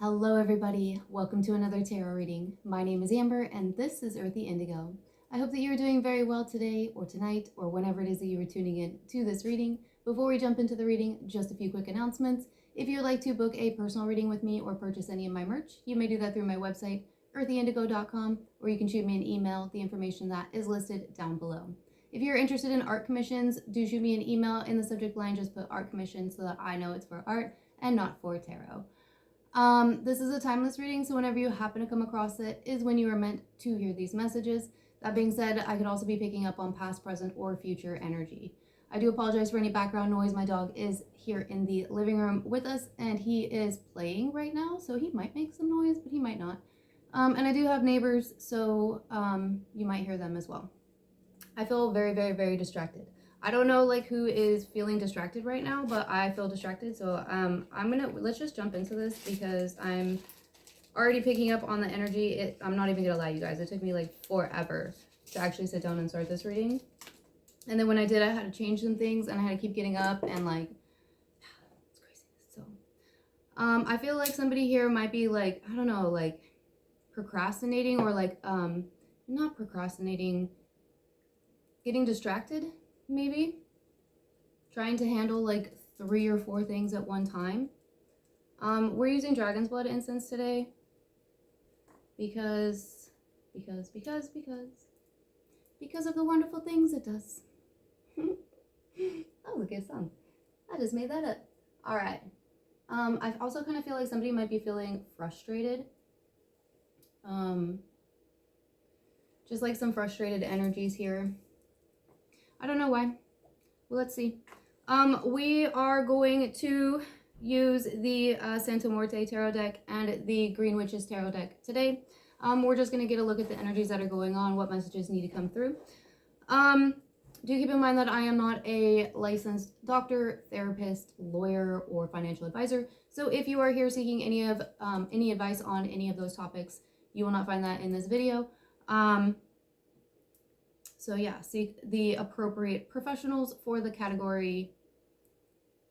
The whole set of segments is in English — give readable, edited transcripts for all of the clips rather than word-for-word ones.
Hello everybody, welcome to another tarot reading. My name is Amber and this is Earthy Indigo. I hope that you're doing very well today or tonight or whenever it is that you are tuning in to this reading. Before we jump into the reading, just a few quick announcements. If you would like to book a personal reading with me or purchase any of my merch, you may do that through my website, earthyindigo.com, or you can shoot me an email, the information that is listed down below. If you're interested in art commissions, do shoot me an email. In the subject line, just put art commission so that I know it's for art and not for tarot. This is a timeless reading, so whenever you happen to come across it is when you are meant to hear these messages. That being said, I could also be picking up on past, present, or future energy. I do apologize for any background noise. My dog is here in the living room with us, and he is playing right now, so he might make some noise, but he might not. And I do have neighbors, so you might hear them as well. I feel very, very, very distracted. I don't know who is feeling distracted right now, but I feel distracted. So let's just jump into this because I'm already picking up on the energy. I'm not even gonna lie, you guys. It took me forever to actually sit down and start this reading. And then when I did, I had to change some things and I had to keep getting up and it's crazy. So I feel like somebody here might be I don't know, procrastinating or not procrastinating, getting distracted. Maybe trying to handle 3 or 4 things at one time. We're using dragon's blood incense today because of the wonderful things it does. Oh, look at song. I just made that up. All right. I also kind of feel like somebody might be feeling frustrated. Just some frustrated energies here. I don't know why. Well, let's see. We are going to use the Santa Muerte Tarot deck and the Green Witches Tarot deck today. We're just going to get a look at the energies that are going on, what messages need to come through. Do keep in mind that I am not a licensed doctor, therapist, lawyer, or financial advisor. So if you are here seeking any advice on any of those topics, you will not find that in this video. So yeah, seek the appropriate professionals for the category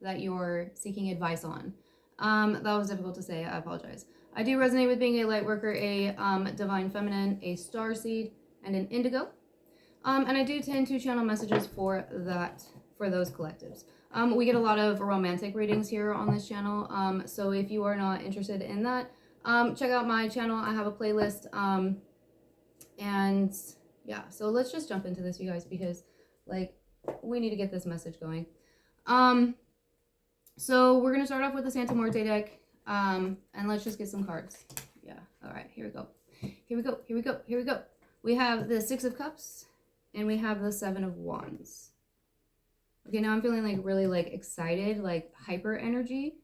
that you're seeking advice on. That was difficult to say, I apologize. I do resonate with being a Lightworker, a Divine Feminine, a Starseed, and an Indigo. And I do tend to channel messages for those collectives. We get a lot of romantic readings here on this channel. So if you are not interested in that, check out my channel. I have a playlist. And yeah, so let's just jump into this, you guys, because we need to get this message going. So we're gonna start off with the Santa Muerte deck, and let's just get some cards. Yeah, all right, here we go. We have the 6 of Cups and we have the 7 of Wands. Okay, now I'm feeling really excited, hyper energy.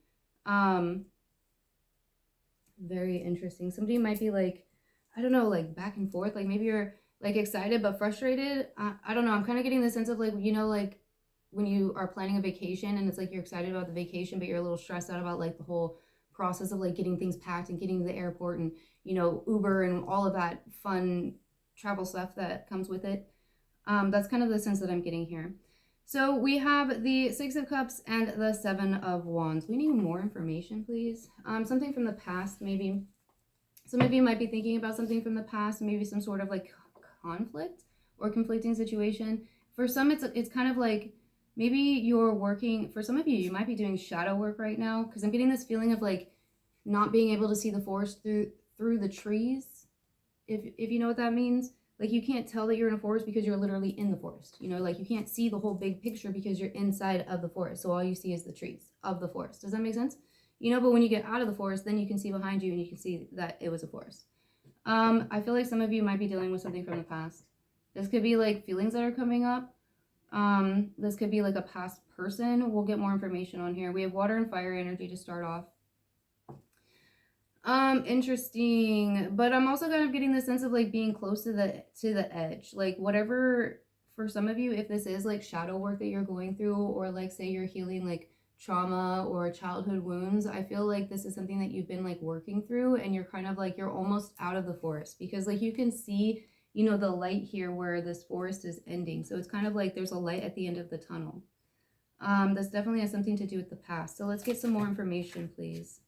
Very interesting. Somebody might be I don't know, back and forth, maybe you're excited but frustrated. I don't know, I'm kind of getting the sense of when you are planning a vacation and it's you're excited about the vacation but you're a little stressed out about the whole process of getting things packed and getting to the airport and Uber and all of that fun travel stuff that comes with it. That's kind of the sense that I'm getting here. So we have the 6 of Cups and the 7 of Wands. We need more information, please. Something from the past, maybe. Some of you might be thinking about something from the past, maybe some sort of conflict or conflicting situation. For some, it's kind of maybe you're working, for some of you, you might be doing shadow work right now, because I'm getting this feeling of not being able to see the forest through the trees, if you know what that means. You can't tell that you're in a forest because you're literally in the forest. You can't see the whole big picture because you're inside of the forest. So all you see is the trees of the forest. Does that make sense? But when you get out of the forest, then you can see behind you and you can see that it was a forest. I feel like some of you might be dealing with something from the past. This could be feelings that are coming up. This could be a past person. We'll get more information on here. We have water and fire energy to start off. Interesting. But I'm also kind of getting the sense of being close to the edge. Whatever, for some of you, if this is shadow work that you're going through, or say you're healing trauma or childhood wounds, I feel this is something that you've been working through, and you're kind of you're almost out of the forest, because you can see the light here where this forest is ending. So it's kind of there's a light at the end of the tunnel. This definitely has something to do with the past. So let's get some more information, please.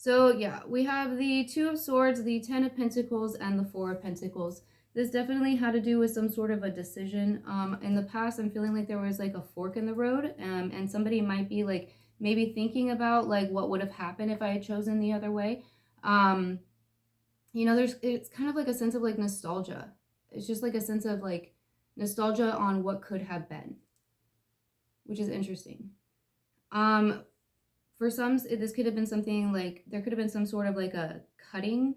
So yeah, we have the Two of Swords, the Ten of Pentacles, and the Four of Pentacles. This definitely had to do with some sort of a decision. In the past, I'm feeling like there was like a fork in the road, and somebody might be like maybe thinking about like what would have happened if I had chosen the other way. You know, it's kind of like a sense of like nostalgia. It's just like a sense of like nostalgia on what could have been, which is interesting. For some, this could have been something like there could have been some sort of like a cutting,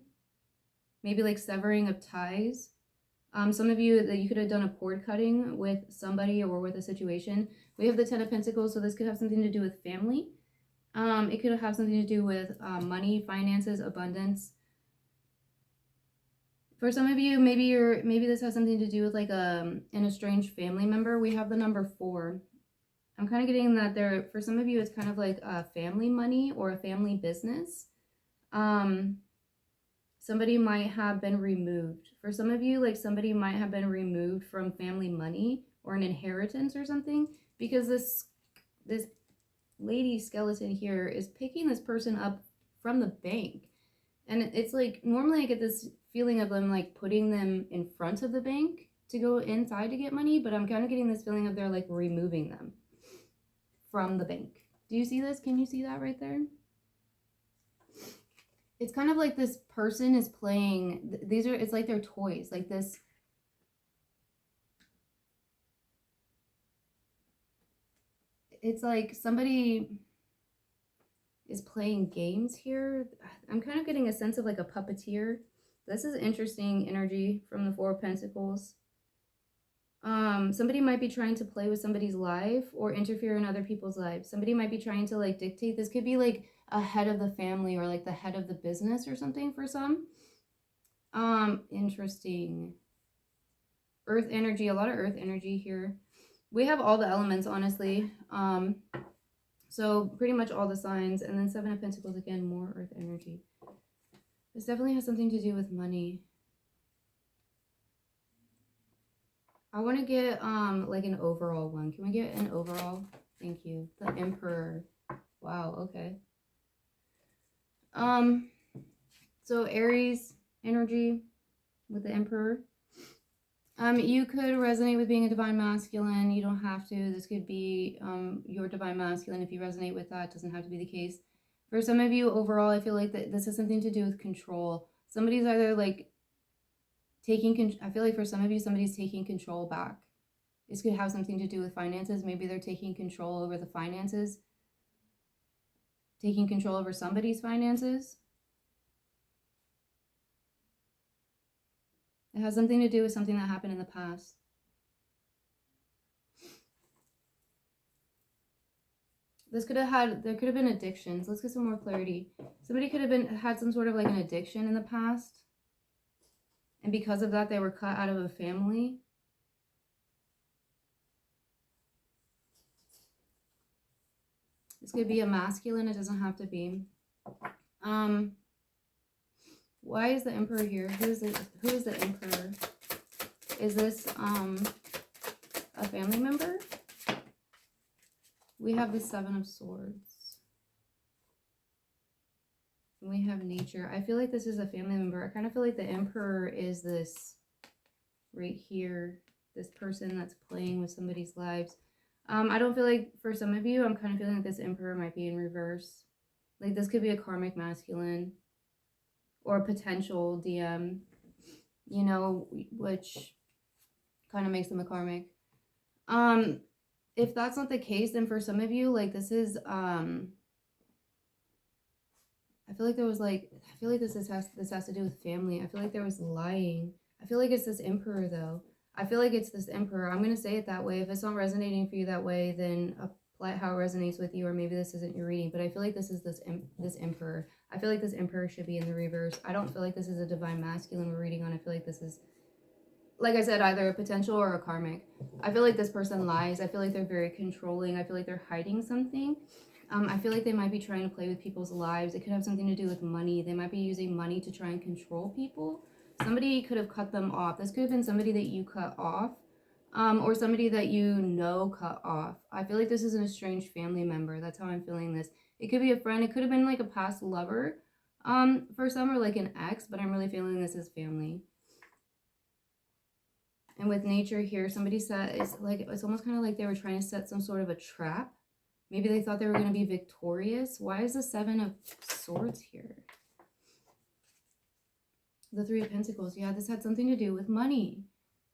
maybe like severing of ties. Some of you that you could have done a cord cutting with somebody or with a situation. We have the Ten of Pentacles, so this could have something to do with family. It could have something to do with money, finances, abundance. For some of you, maybe this has something to do with like an estranged family member. We have the number 4. I'm kind of getting that there, for some of you, it's kind of like a family money or a family business. Somebody might have been removed. For some of you, like somebody might have been removed from family money or an inheritance or something, because this lady skeleton here is picking this person up from the bank. And it's like, normally I get this feeling of them like putting them in front of the bank to go inside to get money, but I'm kind of getting this feeling of they're like removing them from the bank. Do you see this? Can you see that right there? It's kind of like this person is playing, it's like they're toys, like this. It's like somebody is playing games here. I'm kind of getting a sense of like a puppeteer. This is interesting energy from the Four of Pentacles. Somebody might be trying to play with somebody's life or interfere in other people's lives. Somebody might be trying to like dictate. This could be like a head of the family or like the head of the business or something for some. Interesting. Earth energy, a lot of earth energy here. We have all the elements, honestly. So pretty much all the signs. And then Seven of Pentacles, again, more earth energy. This definitely has something to do with money. I want to get like an overall one. Can we get an overall? Thank you. The Emperor. Wow, okay. So Aries energy with the Emperor. You could resonate with being a divine masculine. You don't have to. This could be your divine masculine. If you resonate with that, it doesn't have to be the case. For some of you, overall, I feel like that this has something to do with control. Somebody's either like I feel like for some of you, somebody's taking control back. This could have something to do with finances. Maybe they're taking control over the finances, taking control over somebody's finances. It has something to do with something that happened in the past. There could have been addictions. Let's get some more clarity. Somebody could have had some sort of like an addiction in the past. And because of that, they were cut out of a family. This could be a masculine. It doesn't have to be. Why is the Emperor here? Who is the Emperor? Is this a family member? We have the Seven of Swords. We have nature. I feel like this is a family member. I kind of feel like the Emperor is this right here, this person that's playing with somebody's lives. I don't feel like, for some of you, I'm kind of feeling like this Emperor might be in reverse. Like this could be a karmic masculine or a potential DM, you know, which kind of makes them a karmic. If that's not the case, then for some of you, like this is, I feel like this has to do with family. I feel like there was lying. I feel like it's this Emperor though. I feel like it's this Emperor. I'm going to say it that way. If it's not resonating for you that way, then apply how it resonates with you, or maybe this isn't your reading. But I feel like this is this Emperor. I feel like this Emperor should be in the reverse. I don't feel like this is a divine masculine we're reading on. I feel like this is, like I said, either a potential or a karmic. I feel like this person lies. I feel like they're very controlling. I feel like they're hiding something. I feel like they might be trying to play with people's lives. It could have something to do with money. They might be using money to try and control people. Somebody could have cut them off. This could have been somebody that you cut off, or somebody that you know cut off. I feel like this is an estranged family member. That's how I'm feeling this. It could be a friend. It could have been like a past lover. For some are like an ex, but I'm really feeling this is family. And with nature here, somebody said it's almost kind of like they were trying to set some sort of a trap. Maybe they thought they were going to be victorious. Why is the 7 of Swords here? The 3 of Pentacles. Yeah, this had something to do with money.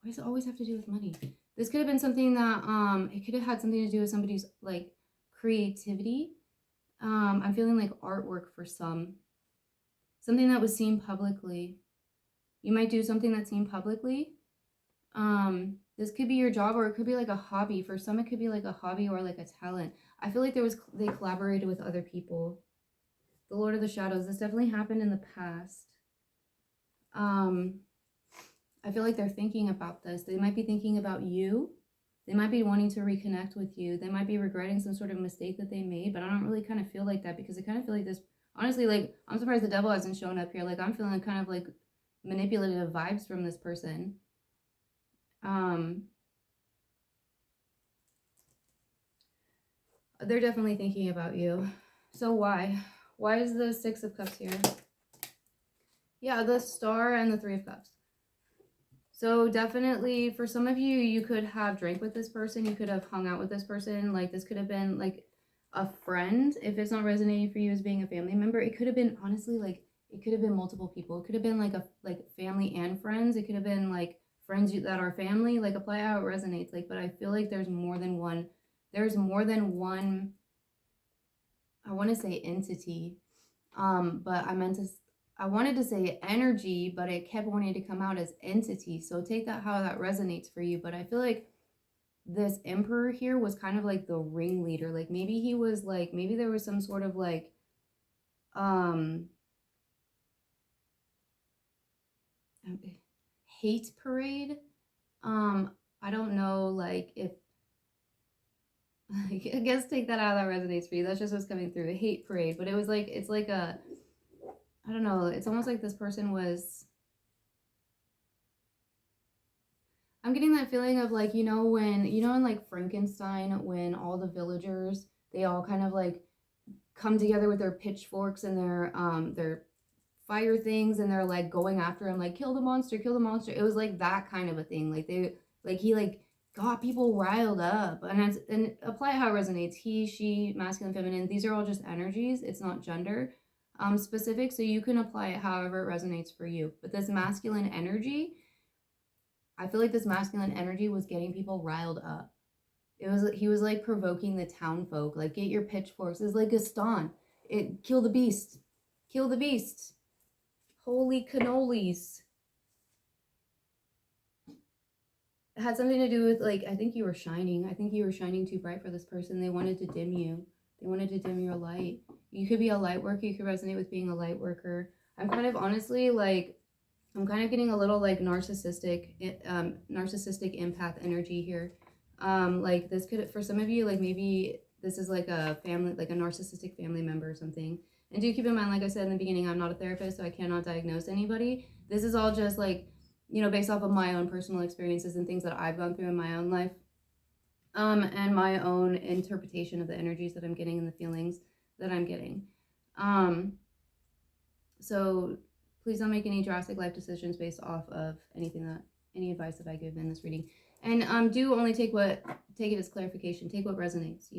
Why does it always have to do with money? This could have been something that, it could have had something to do with somebody's, like, creativity. I'm feeling like artwork for some. Something that was seen publicly. You might do something that's seen publicly. This could be your job, or it could be like a hobby. For some, it could be like a hobby or like a talent. I feel like they collaborated with other people. The Lord of the Shadows. This definitely happened in the past. I feel like they're thinking about this. They might be thinking about you. They might be wanting to reconnect with you. They might be regretting some sort of mistake that they made, but I don't really kind of feel like that, because I kind of feel like this, honestly, like, I'm surprised the devil hasn't shown up here. Like, I'm feeling kind of like manipulative vibes from this person. They're definitely thinking about you. So why? Why is the 6 of Cups here? Yeah, the Star and the 3 of Cups. So definitely for some of you, you could have drank with this person. You could have hung out with this person. Like, this could have been like a friend. If it's not resonating for you as being a family member, it could have been, honestly, like, it could have been multiple people. It could have been like family and friends. It could have been like friends that are family. Like, apply how it resonates. Like, but I feel like there's more than one. There's more than one, I want to say entity. But I wanted to say energy, but it kept wanting to come out as entity. So take that how that resonates for you. But I feel like this Emperor here was kind of like the ringleader. Like, maybe he was like, maybe there was some sort of like, hate parade. I don't know, like, if, I guess take that out, that resonates for you. That's just what's coming through. A hate parade. But it was like, it's like a, I don't know, it's almost like this person was, I'm getting that feeling of like, when, in like Frankenstein, when all the villagers, they all kind of like come together with their pitchforks and their fire things, and they're like going after him, like, kill the monster, kill the monster. It was like that kind of a thing. Like, he like got people riled up. And apply how it resonates. He, she, masculine, feminine, these are all just energies. It's not gender specific. So you can apply it however it resonates for you. But this masculine energy, I feel like this masculine energy was getting people riled up. He was like provoking the town folk, like, get your pitchforks. It's like Gaston. Kill the beast. Kill the beast. Holy cannolis. It had something to do with, like, I think you were shining. I think you were shining too bright for this person. They wanted to dim you. They wanted to dim your light. You could be a light worker. You could resonate with being a light worker. I'm kind of honestly like, I'm kind of getting a little like narcissistic empath energy here. Like, this could, for some of you, like, maybe this is like a family, like a narcissistic family member or something. And do keep in mind, like I said in the beginning, I'm not a therapist, so I cannot diagnose anybody. This is all just like, based off of my own personal experiences and things that I've gone through in my own life. And my own interpretation of the energies that I'm getting and the feelings that I'm getting. So please don't make any drastic life decisions based off of any advice that I give in this reading. And do only take it as clarification. Take what resonates,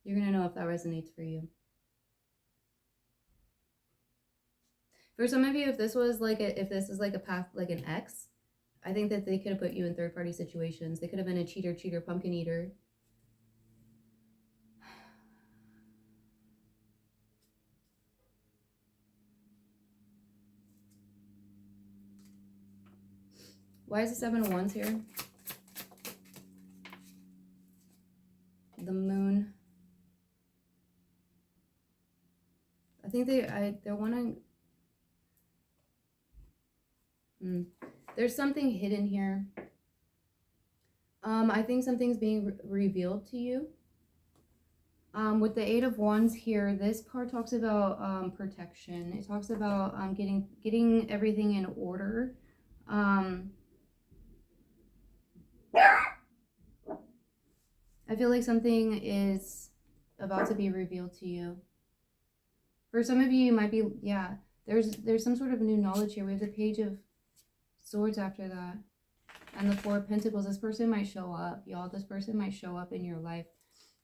You're gonna know if that resonates for you. For some of you, if this is like a path, like an ex, I think that they could have put you in third-party situations. They could have been a cheater, pumpkin eater. Why is the 7 of Wands here? The Moon. I think they're wanting. There's something hidden here. I think something's being revealed to you. With the 8 of Wands here, this card talks about protection. It talks about getting everything in order. I feel like something is about to be revealed to you. For some of you, you might be, yeah, there's some sort of new knowledge here. We have the Page of Swords after that. And the Four of Pentacles. This person might show up, y'all. This person might show up in your life.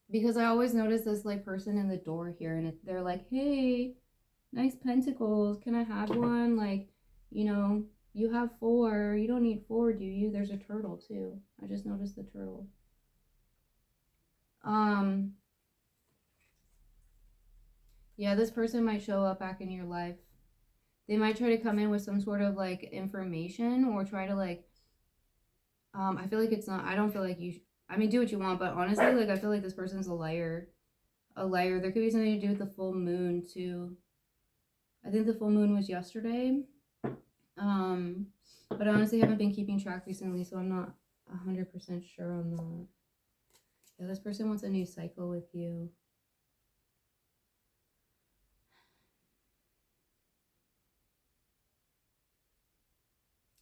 Because I always notice this like person in the door here, and they're like, hey, nice pentacles. Can I have one? Like, you know, you have 4. You don't need 4, do you? There's a turtle too. I just noticed the turtle. Yeah, this person might show up back in your life. They might try to come in with some sort of like information, or try to like, I feel like it's not, I don't feel like you, I mean, do what you want, but honestly, like, I feel like this person's a liar. A liar. There could be something to do with the full moon too. I think the full moon was yesterday. But I honestly haven't been keeping track recently, so I'm not 100% sure on that. Yeah, this person wants a new cycle with you.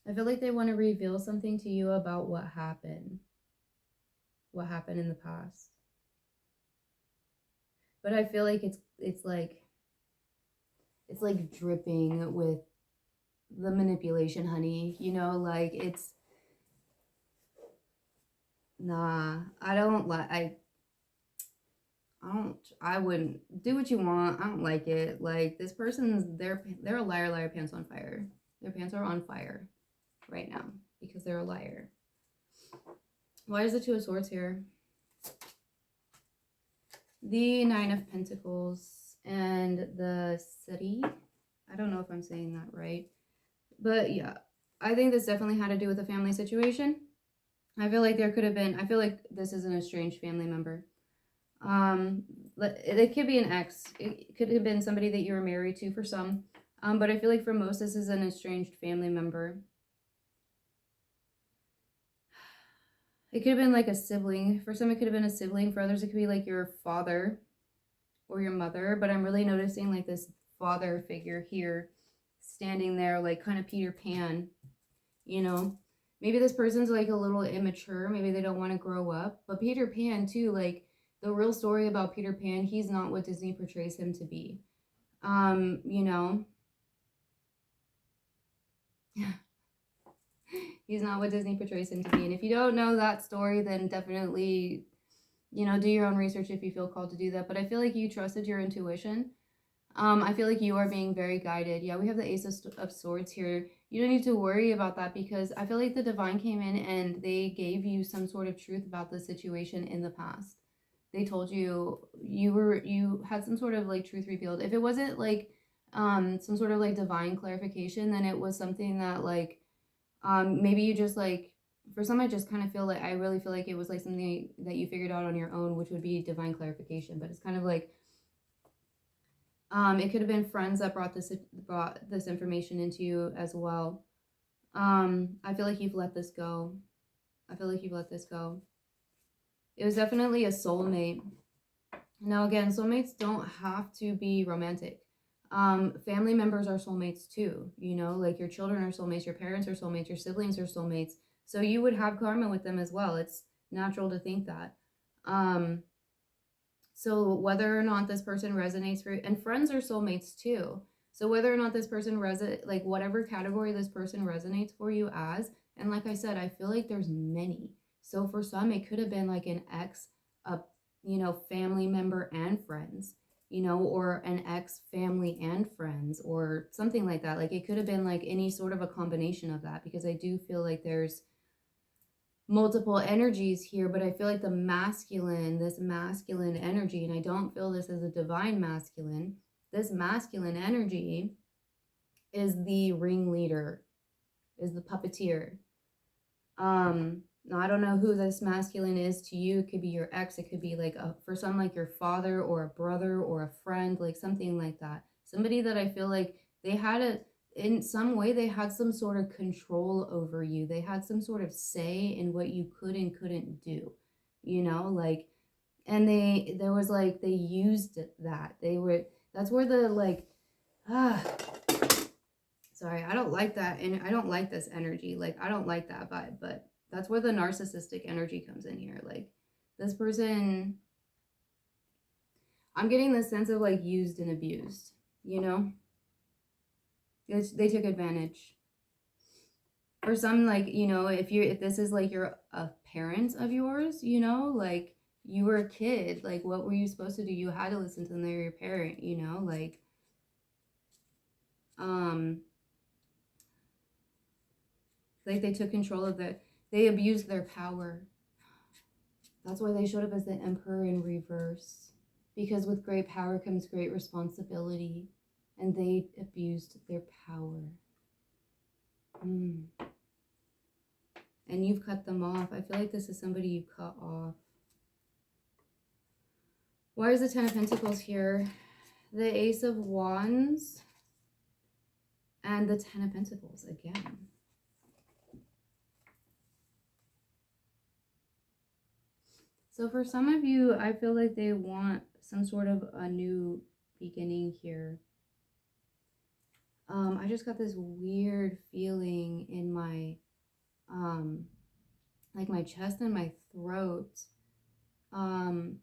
I feel like they want to reveal something to you about what happened in the past. But I feel like it's like dripping with the manipulation, honey. You know, like it's, nah, I wouldn't. Do what you want. I don't like it. Like, this person's, they're a liar, pants on fire. Their pants are on fire right now because they're a liar. Why is the Two of Swords here? The Nine of Pentacles and the City. I don't know if I'm saying that right. But yeah, I think this definitely had to do with a family situation. I feel like there could have been, I feel like this is an estranged family member. It could be an ex. It could have been somebody that you were married to for some. But I feel like for most, this is an estranged family member. It could have been like a sibling. For some, it could have been a sibling. For others, it could be like your father or your mother. But I'm really noticing like this father figure here standing there, like kind of Peter Pan, you know? Maybe this person's like a little immature. Maybe they don't want to grow up. But Peter Pan too, like the real story about Peter Pan, he's not what Disney portrays him to be. You know? He's not what Disney portrays him to be. And if you don't know that story, then definitely, you know, do your own research if you feel called to do that. But I feel like you trusted your intuition. I feel like you are being very guided. Yeah, we have the Ace of Swords here. You don't need to worry about that, because I feel like the divine came in and they gave you some sort of truth about the situation in the past. They told you you had some sort of like truth revealed. If it wasn't like some sort of like divine clarification, then it was something that like maybe you just like, for some, I just kind of feel like, I really feel like it was like something that you figured out on your own, which would be divine clarification. But it's kind of like, it could have been friends that brought this information into you as well. I feel like you've let this go. I feel like you've let this go. It was definitely a soulmate. Now again, soulmates don't have to be romantic. Family members are soulmates too, you know, like your children are soulmates, your parents are soulmates, your siblings are soulmates. So you would have karma with them as well. It's natural to think that. So whether or not this person resonates for you, and friends are soulmates too. So whether or not this person like whatever category this person resonates for you as, and like I said, I feel like there's many. So for some, it could have been like an ex, you know, family member and friends, you know, or an ex family and friends, or something like that. Like it could have been like any sort of a combination of that, because I do feel like there's multiple energies here, but I feel like this masculine energy, and I don't feel this as a divine masculine, this masculine energy is the ringleader, is the puppeteer. Now I don't know who this masculine is to you. It could be your ex, it could be like for some, like your father or a brother or a friend, like something like that. Somebody that I feel like they had in some way, they had some sort of control over you. They had some sort of say in what you could and couldn't do, you know, like, and they used that. That's where the like, sorry, I don't like that. And I don't like this energy. Like, I don't like that vibe, but that's where the narcissistic energy comes in here. Like this person, I'm getting this sense of like used and abused, you know? They took advantage. For some, like, you know, if this is like you're a parent of yours, you know, like you were a kid, like what were you supposed to do? You had to listen to them, they're your parent, you know, like they took control of they abused their power. That's why they showed up as the Emperor in reverse, because with great power comes great responsibility, and they abused their power. And you've cut them off. I feel like this is somebody you cut off. Why is the Ten of Pentacles here? The Ace of Wands and the Ten of Pentacles again. So for some of you, I feel like they want some sort of a new beginning here. I just got this weird feeling in my, like my chest and my throat. I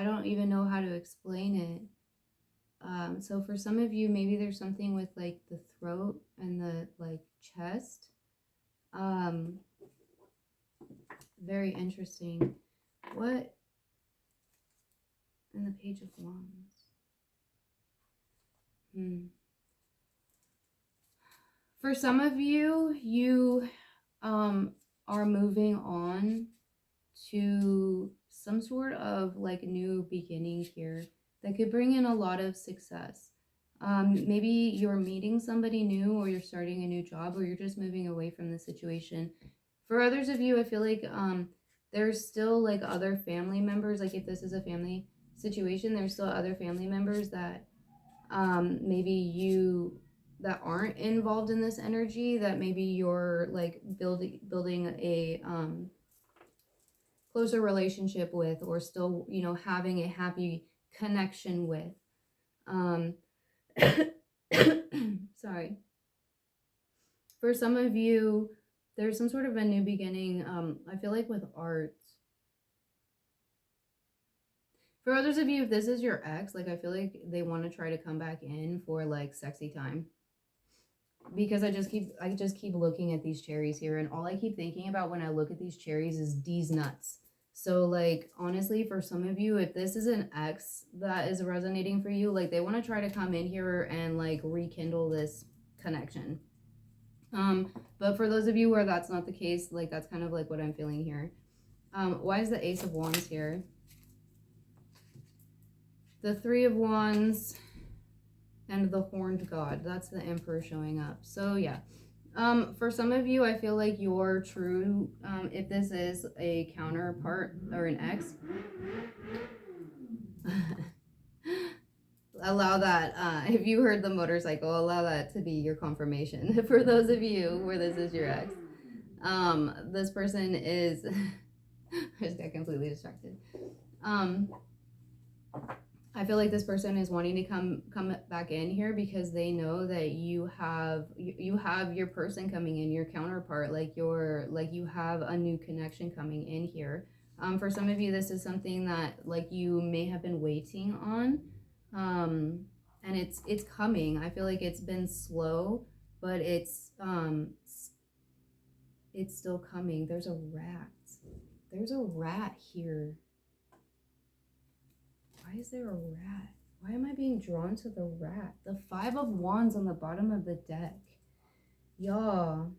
don't even know how to explain it. So for some of you, maybe there's something with like the throat and the like chest. Very interesting. What in the Page of Wands? For some of you, you are moving on to some sort of like new beginning here that could bring in a lot of success. Maybe you're meeting somebody new, or you're starting a new job, or you're just moving away from the situation. For others of you, I feel like there's still like other family members. Like if this is a family situation, there's still other family members that maybe you that aren't involved in this energy, that maybe you're like building a closer relationship with, or still, you know, having a happy connection with. Sorry. For some of you, there's some sort of a new beginning. I feel like with art. For others of you, if this is your ex, like I feel like they want to try to come back in for like sexy time. Because I just keep looking at these cherries here, and all I keep thinking about when I look at these cherries is these nuts. So like honestly, for some of you, if this is an ex that is resonating for you, like they want to try to come in here and like rekindle this connection. But for those of you where that's not the case, like that's kind of like what I'm feeling here. Why is the Ace of Wands here? The Three of Wands and the Horned God. That's the Emperor showing up. So yeah. For some of you, I feel like your true, if this is a counterpart or an ex, allow that, if you heard the motorcycle, allow that to be your confirmation. For those of you where this is your ex, this person is, I just got completely distracted. I feel like this person is wanting to come back in here because they know that you have your person coming in, your counterpart, like you have a new connection coming in here. For some of you, this is something that like you may have been waiting on, and it's coming. I feel like it's been slow, but it's still coming. There's a rat. There's a rat here. Why is there a rat? Why am I being drawn to the rat? The Five of Wands on the bottom of the deck. Y'all.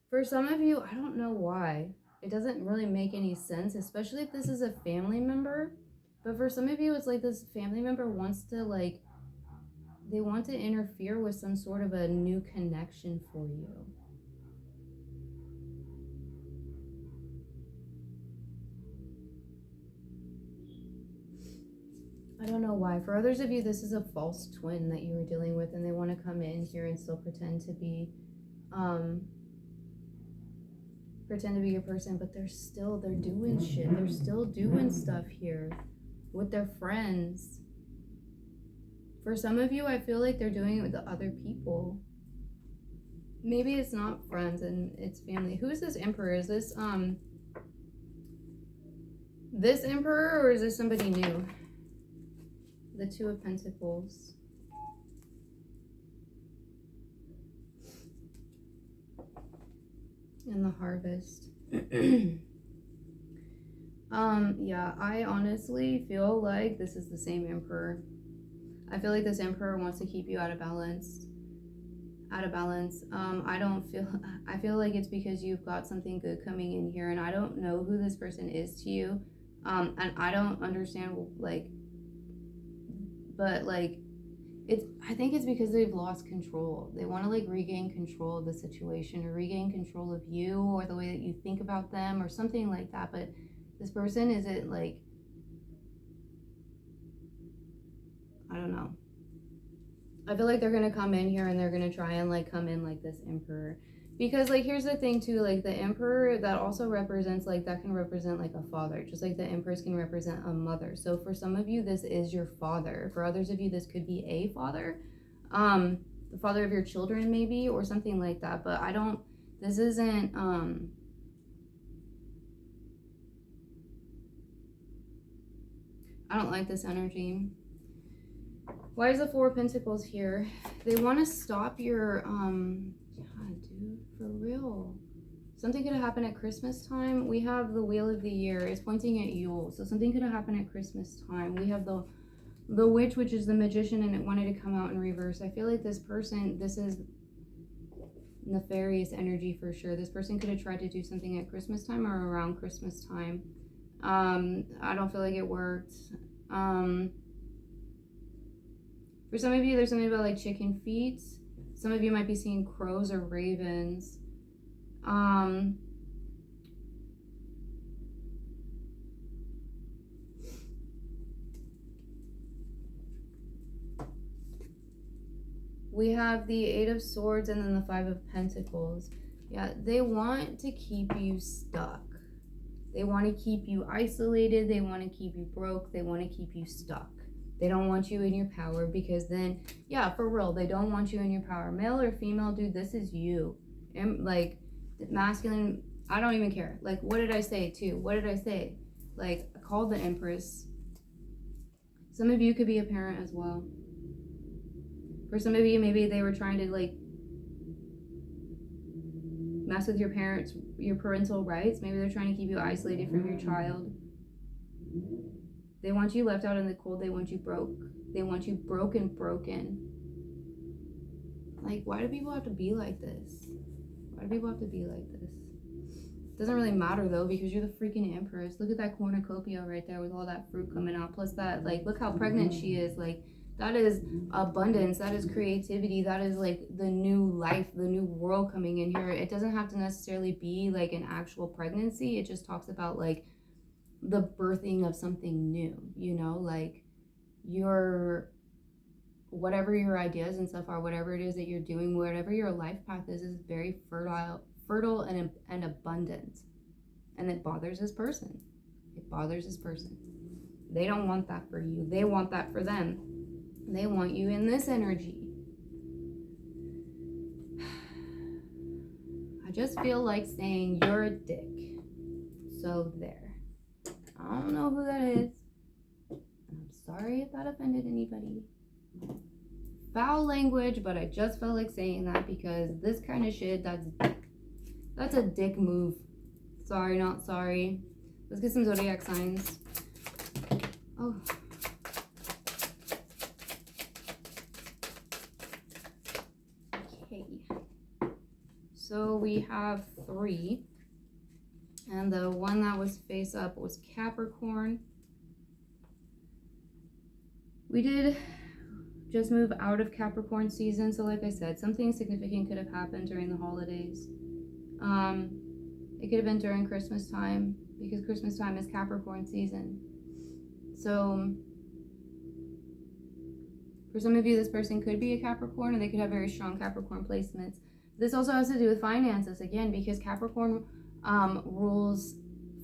For some of you, I don't know why. It doesn't really make any sense, especially if this is a family member. But for some of you, it's like this family member wants to like, they want to interfere with some sort of a new connection for you. I don't know why. For others of you, this is a false twin that you were dealing with, and they want to come in here and still pretend to be your person, but they're doing shit. They're still doing stuff here with their friends. For some of you, I feel like they're doing it with the other people. Maybe it's not friends and it's family. Who is this Emperor? Is this This Emperor, or is this somebody new? The Two of Pentacles. And the Harvest. Yeah, I honestly feel like this is the same Emperor. I feel like this Emperor wants to keep you out of balance. I feel like it's because you've got something good coming in here, and I don't know who this person is to you. And I don't understand, like, but like, I think it's because they've lost control. They want to like regain control of the situation, or regain control of you, or the way that you think about them, or something like that. But this person isn't like, I don't know. I feel like they're going to come in here and they're going to try and like come in like this Emperor. Because like, here's the thing too, like the Emperor, that also represents like, that can represent like a father, just like the Empress can represent a mother. So for some of you, this is your father. For others of you, this could be a father, the father of your children maybe, or something like that. But this isn't, I don't like this energy. Why is the Four of Pentacles here? They want to stop your, yeah, dude, for real. Something could have happened at Christmas time. We have the Wheel of the Year. It's pointing at Yule. So something could have happened at Christmas time. We have the Witch, which is the Magician, and it wanted to come out in reverse. I feel like this person, this is nefarious energy for sure. This person could have tried to do something at Christmas time or around Christmas time. I don't feel like it worked. For some of you, there's something about like chicken feet. Some of you might be seeing crows or ravens. We have the Eight of Swords and then the Five of Pentacles. Yeah, they want to keep you stuck. They want to keep you isolated. They want to keep you broke. They want to keep you stuck. They don't want you in your power, because then, yeah, for real, they don't want you in your power. Male or female, dude, this is you. And like, masculine, I don't even care. Like, what did I say too? What did I say? Like, I called the Empress. Some of you could be a parent as well. For some of you, maybe they were trying to like mess with your parents, your parental rights. Maybe they're trying to keep you isolated from your child. They want you left out in the cold. They want you broke. They want you broken. Like, why do people have to be like this? Why do people have to be like this? It doesn't really matter though, because you're the freaking Empress. Look at that cornucopia right there with all that fruit coming out. Plus that, like, look how pregnant she is. Like, that is abundance. That is creativity. That is like the new life, the new world coming in here. It doesn't have to necessarily be like an actual pregnancy. It just talks about like the birthing of something new, you know, like whatever your ideas and stuff are, whatever it is that you're doing, whatever your life path is very fertile and abundant. And it bothers this person. It bothers this person. They don't want that for you. They want that for them. They want you in this energy. I just feel like saying you're a dick. So there. I don't know who that is. I'm sorry if that offended anybody. Foul language, but I just felt like saying that because this kind of shit, that's a dick move. Sorry, not sorry. Let's get some zodiac signs. Oh. Okay. So we have 3. And the one that was face up was Capricorn. We did just move out of Capricorn season. So like I said, something significant could have happened during the holidays. It could have been during Christmas time, because Christmas time is Capricorn season. So for some of you, this person could be a Capricorn, and they could have very strong Capricorn placements. This also has to do with finances, again, because Capricorn rules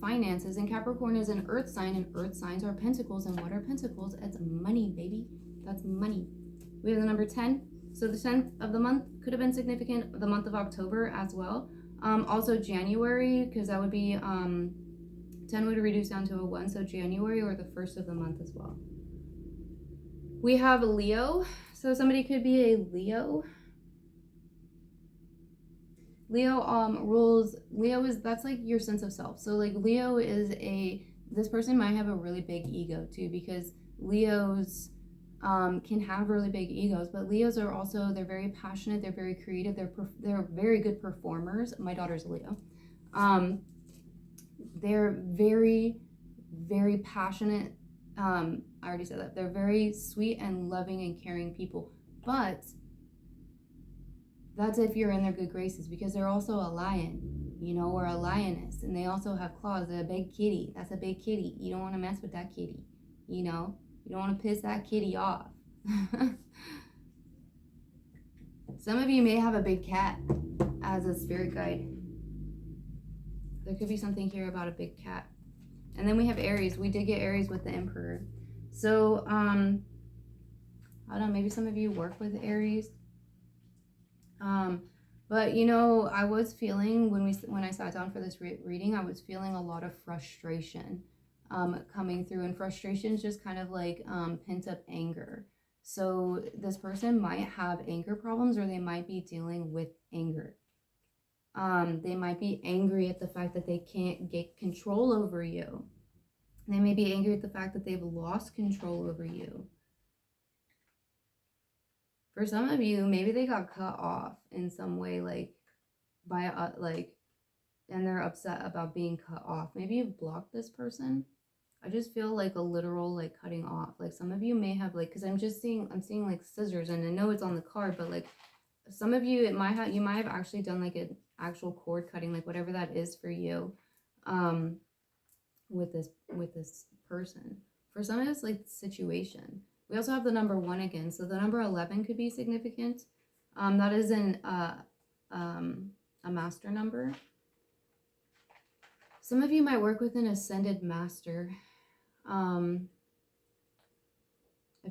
finances, and Capricorn is an earth sign, and earth signs are pentacles. And what are pentacles? It's money, baby. That's money. We have the number 10. So the 10th of the month could have been significant. The month of October as well. Also January, because that would be 10 10 would reduce down to a 1, so January or the first of the month as well. We have Leo, so somebody could be a Leo. Leo that's like your sense of self. So like Leo is this person might have a really big ego too, because Leos can have really big egos, but Leos are also, they're very passionate, they're very creative, they're very good performers. My daughter's a Leo. They're very, very passionate. I already said that. They're very sweet and loving and caring people, but that's if you're in their good graces, because they're also a lion, you know, or a lioness, and they also have claws. They're a big kitty. That's a big kitty. You don't want to mess with that kitty, you know. You don't want to piss that kitty off. Some of you may have a big cat as a spirit guide. There could be something here about a big cat. And then we have Aries. We did get Aries with the Emperor. So, I don't know, maybe some of you work with Aries. But you know, I was feeling when I sat down for this reading, I was feeling a lot of frustration coming through, and frustration is just kind of like pent up anger. So this person might have anger problems, or they might be dealing with anger. They might be angry at the fact that they can't get control over you. They may be angry at the fact that they've lost control over you. For some of you, maybe they got cut off in some way, like by and they're upset about being cut off. Maybe you've blocked this person. I just feel like a literal like cutting off. Like some of you may have like, because I'm seeing like scissors, and I know it's on the card, but like some of you, you might have actually done like an actual cord cutting, like whatever that is for you, with this person. For some of it's like situation. We also have the number 1 again, so the number 11 could be significant. That is a master number. Some of you might work with an ascended master. I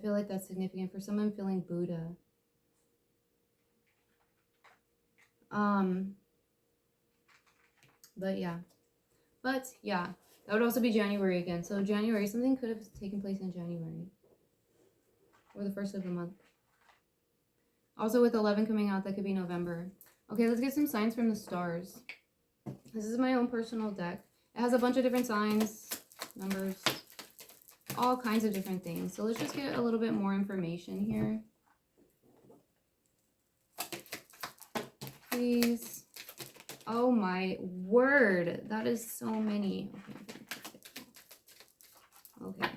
feel like that's significant. For some, I'm feeling Buddha. But yeah, that would also be January again. So January, something could have taken place in January, or the first of the month. Also with 11 coming out, that could be November. Okay, let's get some signs from the stars. This is my own personal deck. It has a bunch of different signs, numbers, all kinds of different things. So let's just get a little bit more information here. Please. Oh my word. That is so many. Okay.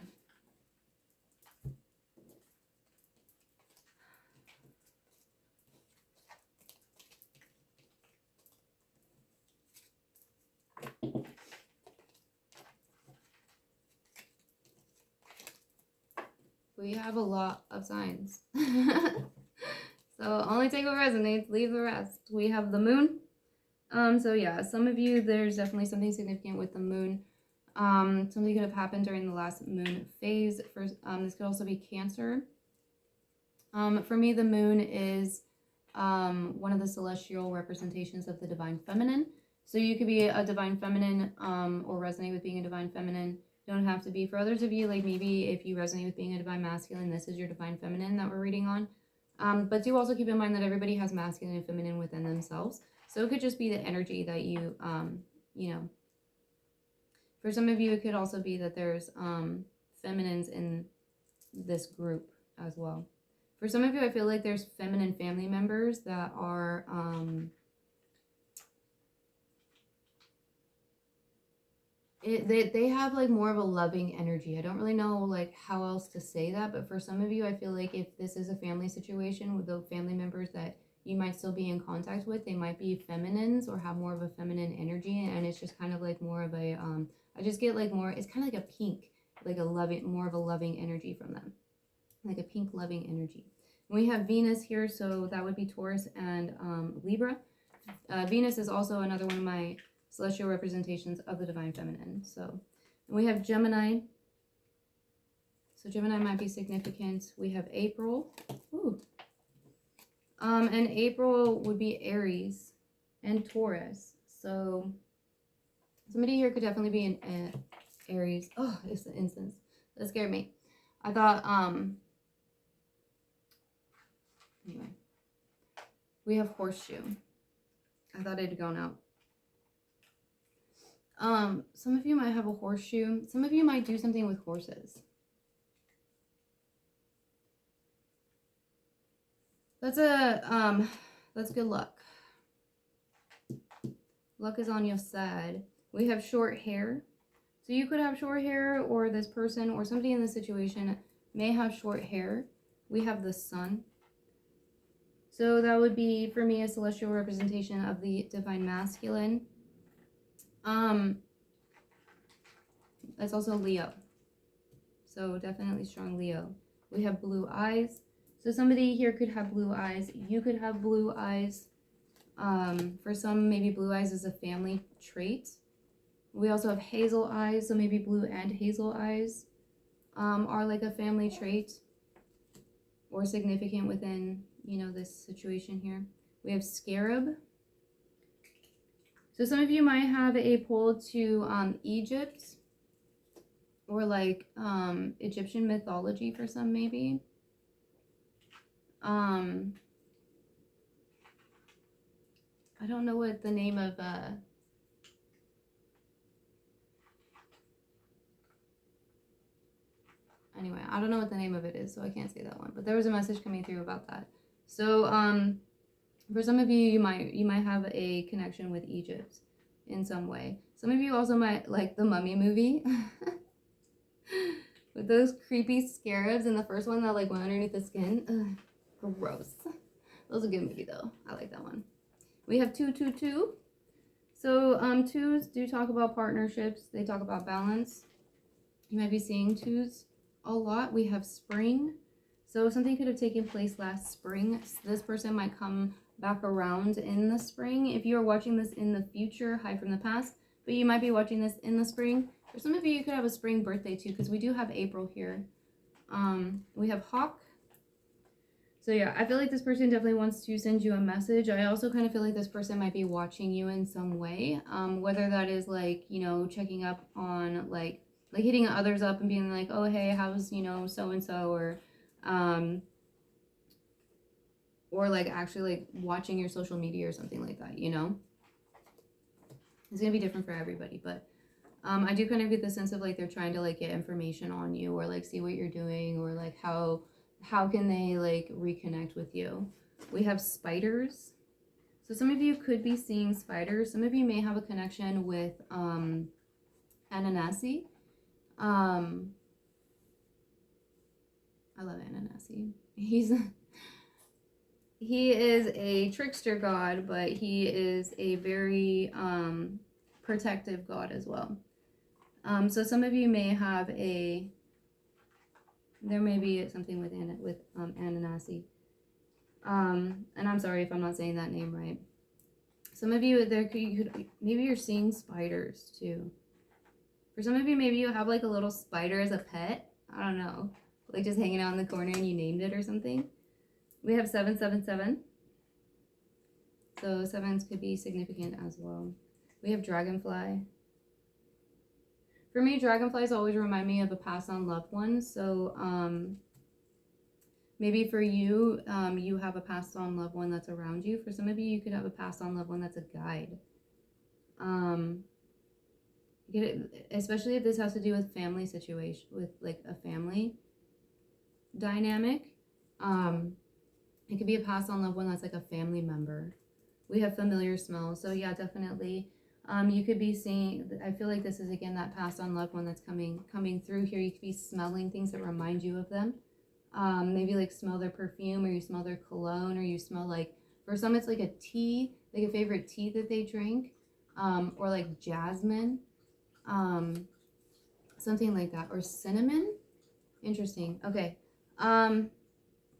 We have a lot of signs. So only take what resonates, leave the rest. We have the moon. So yeah, some of you, there's definitely something significant with the moon. Something could have happened during the last moon phase. This could also be Cancer. For me, the moon is one of the celestial representations of the divine feminine. So you could be a divine feminine or resonate with being a divine feminine. Don't have to be. For others of you, like maybe if you resonate with being a divine masculine, this is your divine feminine that we're reading on. But do also keep in mind that everybody has masculine and feminine within themselves. So it could just be the energy that you, you know. For some of you, it could also be that there's feminines in this group as well. For some of you, I feel like there's feminine family members that are they have like more of a loving energy. I don't really know like how else to say that, but for some of you, I feel like if this is a family situation with the family members that you might still be in contact with, they might be feminines or have more of a feminine energy, and it's just kind of like more of a I just get like more, it's kind of like a pink, like a loving, more of a loving energy from them, like a pink loving energy. We have Venus here, so that would be Taurus and Libra. Venus is also another one of my celestial representations of the divine feminine. So, and we have Gemini. So Gemini might be significant. We have April. Ooh. And April would be Aries and Taurus. So Somebody here could definitely be an Aries. Oh, it's the instance. That scared me. I thought, anyway. We have horseshoe. I thought it had gone out. Some of you might have a horseshoe. Some of you might do something with horses. That's good luck. Luck is on your side. We have short hair. So you could have short hair, or this person or somebody in this situation may have short hair. We have the sun. So that would be, for me, a celestial representation of the divine masculine. That's also Leo. So definitely strong Leo. We have blue eyes. So somebody here could have blue eyes. You could have blue eyes. For some, maybe blue eyes is a family trait. We also have hazel eyes. So maybe blue and hazel eyes are like a family trait or significant within, you know, this situation here. We have scarab. So some of you might have a pull to Egypt or like Egyptian mythology for some, maybe. I don't know what the name of anyway, I don't know what the name of it is, so I can't say that one. But there was a message coming through about that. So for some of you, you might have a connection with Egypt in some way. Some of you also might like the Mummy movie. With those creepy scarabs in the first one that like went underneath the skin. Ugh, gross. That was a good movie though. I like that one. We have 222. So twos do talk about partnerships. They talk about balance. You might be seeing twos a lot. We have spring. So something could have taken place last spring. This person might come back around in the spring. If you are watching this in the future, hide from the past. But you might be watching this in the spring. For some of you, you could have a spring birthday too, because we do have April here. We have hawk. So yeah, I feel like this person definitely wants to send you a message. I also kind of feel like this person might be watching you in some way. Whether that is like, you know, checking up on like hitting others up and being like, oh, hey, how's, you know, so-and-so, or like actually like watching your social media or something like that, you know? It's going to be different for everybody, but I do kind of get the sense of like they're trying to like get information on you or like see what you're doing or like how can they like reconnect with you. We have spiders. So some of you could be seeing spiders. Some of you may have a connection with Ananasi. I love Ananasi. He is a trickster god, but he is a very protective god as well. So some of you may have there may be something with Ananasi. And I'm sorry if I'm not saying that name right. Some of you, maybe you're seeing spiders too. For some of you, maybe you have like a little spider as a pet. I don't know. Like just hanging out in the corner and you named it or something. We have 777. So sevens could be significant as well. We have dragonfly. For me, dragonflies always remind me of a passed on loved one. So maybe for you, you have a passed on loved one that's around you. For some of you, you could have a passed on loved one that's a guide. Especially if this has to do with family situation, with like a family dynamic. It could be a passed on loved one that's like a family member. We have familiar smells. So yeah, definitely. You could be seeing, I feel like this is again that passed on loved one that's coming through here. You could be smelling things that remind you of them. Maybe like smell their perfume, or you smell their cologne, or you smell like, for some it's like a tea, like a favorite tea that they drink, or like jasmine, something like that, or cinnamon. Interesting. Okay.